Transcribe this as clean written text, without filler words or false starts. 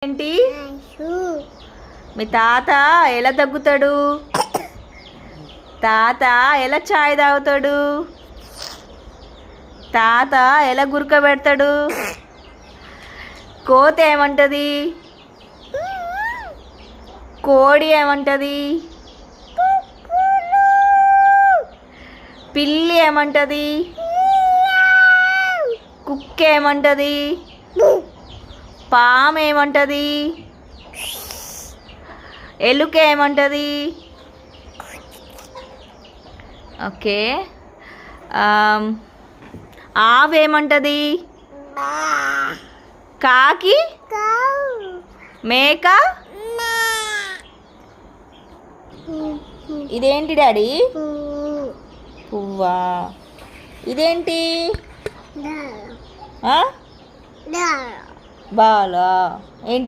ఏంటి? మీ తాత ఎలా దగ్గుతాడు? తాత ఎలా చాయ్ తాగుతాడు? తాత ఎలా గురక పెడతాడు? కోత ఏమంటది? కోడి ఏమంటది? పిల్లి ఏమంటది? కుక్క ఏమంటది? పాము ఏమంటది? ఎలుక ఏమంటది? ఓకే. ఆవు ఏమంటది? కాకి? మేక? ఇదేంటి డాడీ? పువ్వా? ఇదేంటి? బాలా? ఏంటి?